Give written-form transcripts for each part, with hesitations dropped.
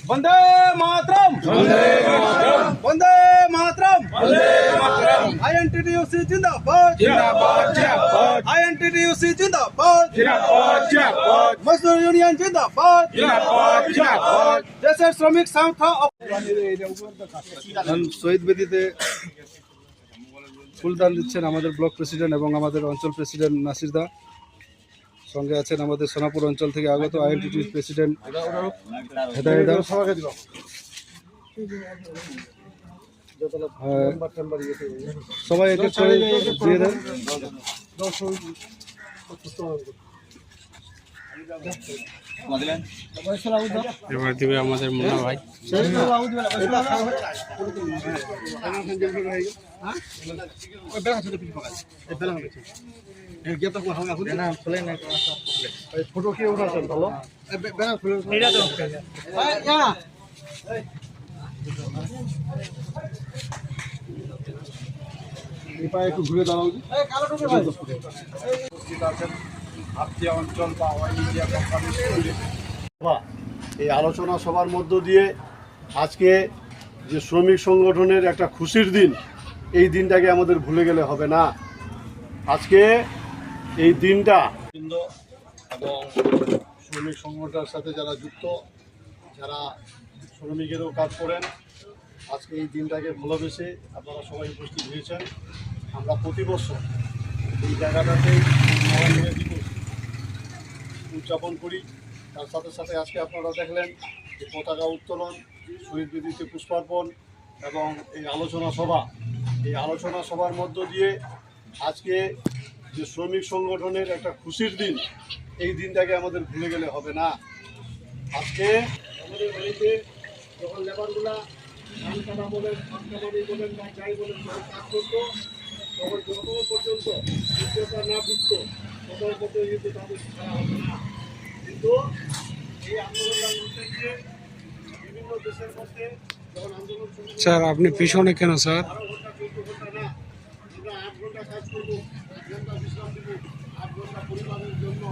Vande Mataram, Vande Mataram, INTTUC जिंदाबाद, INTTUC जिंदाबाद, मजदूर यूनियन जिंदाबाद, देशेर श्रमिक संस्था শহীদ বেদিতে ফুলদান দিচ্ছেন আমাদের ব্লক প্রেসিডেন্ট এবং আমাদের অঞ্চল প্রেসিডেন্ট নাসির দা। সঙ্গে আছেন আমাদের সোনাপুর অঞ্চল থেকে আগত INTTUC প্রেসিডেন্ট হেদায়েত দা। সবাই এটা করে দিয়ে দেন। এবার দিবে আমাদের মুন্না ভাই। ফটো কি উঠাচ্ছেন ভালো একটু ঘুরে দাঁড়াও। অঞ্চল বা অয়েল ইন্ডিয়া কোম্পানির এই আলোচনা সভার মধ্য দিয়ে আজকে যে শ্রমিক সংগঠনের একটা খুশির দিন, এই দিনটাকে আমাদের ভুলে গেলে হবে না। আজকে এই দিনটা এবং শ্রমিক সংগঠনের সাথে যারা যুক্ত, যারা শ্রমিকেরও কাজ করেন, আজকে এই দিনটাকে ভালোবেসে আপনারা সবাই উপস্থিত হয়েছেন। আমরা প্রতি বছর এই জায়গাটাতেই উদযাপন করি। তার সাথে সাথে আজকে আপনারা দেখলেন যে পতাকা উত্তোলন, শহীদ বেদিতে পুষ্পার্পণ এবং এই আলোচনা সভা। এই আলোচনা সভার মধ্য দিয়ে আজকে যে শ্রমিক সংগঠনের একটা খুশির দিন, এই দিনটাকে আমাদের ভুলে গেলে হবে না। আজকে আমাদের বাড়িতে যখন লেবারগুলা ধান কাটা বলেন, ধান কাটানি বলেন বা যাই বলেন কাজ করতো, তখন যতক্ষণ পর্যন্ত যোগ্যতা না বুঝতো ততক্ষণ পর্যন্ত কিন্তু তাদের ছাড়া হবে না। কিন্তু এই আন্দোলন করতে গিয়ে বিভিন্ন দেশের মধ্যে যখন আন্দোলন শুরু, স্যার আপনি পিছনে কেন স্যার? 12 ঘন্টা 14 ঘন্টা না, আমরা 8 ঘন্টা কাজ করবো, 8 ঘন্টা বিশ্রাম দেব, 8 ঘন্টা পরিবারের জন্য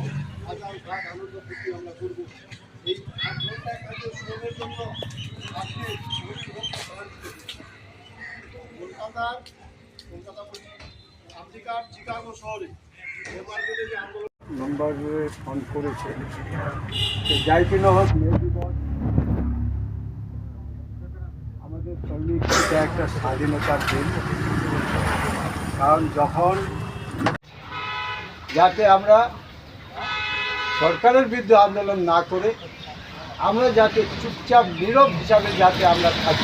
হাজার ভাগ আনন্দ ফুর্তি আমরা করবো। এই 8 ঘন্টা কাজের শ্রমের জন্য আজকে কলকাতা আমেরিকার চিকাগো শহরে নম্বরে ফোন করেছে, যাই কিনা হোক মে দিবস আমাদের শ্রমিক এটা একটা স্বাধীনতার দিন। কারণ যখন যাতে আমরা সরকারের বিরুদ্ধে আন্দোলন না করে আমরা যাতে চুপচাপ নীরব হিসাবে যাতে আমরা থাকি,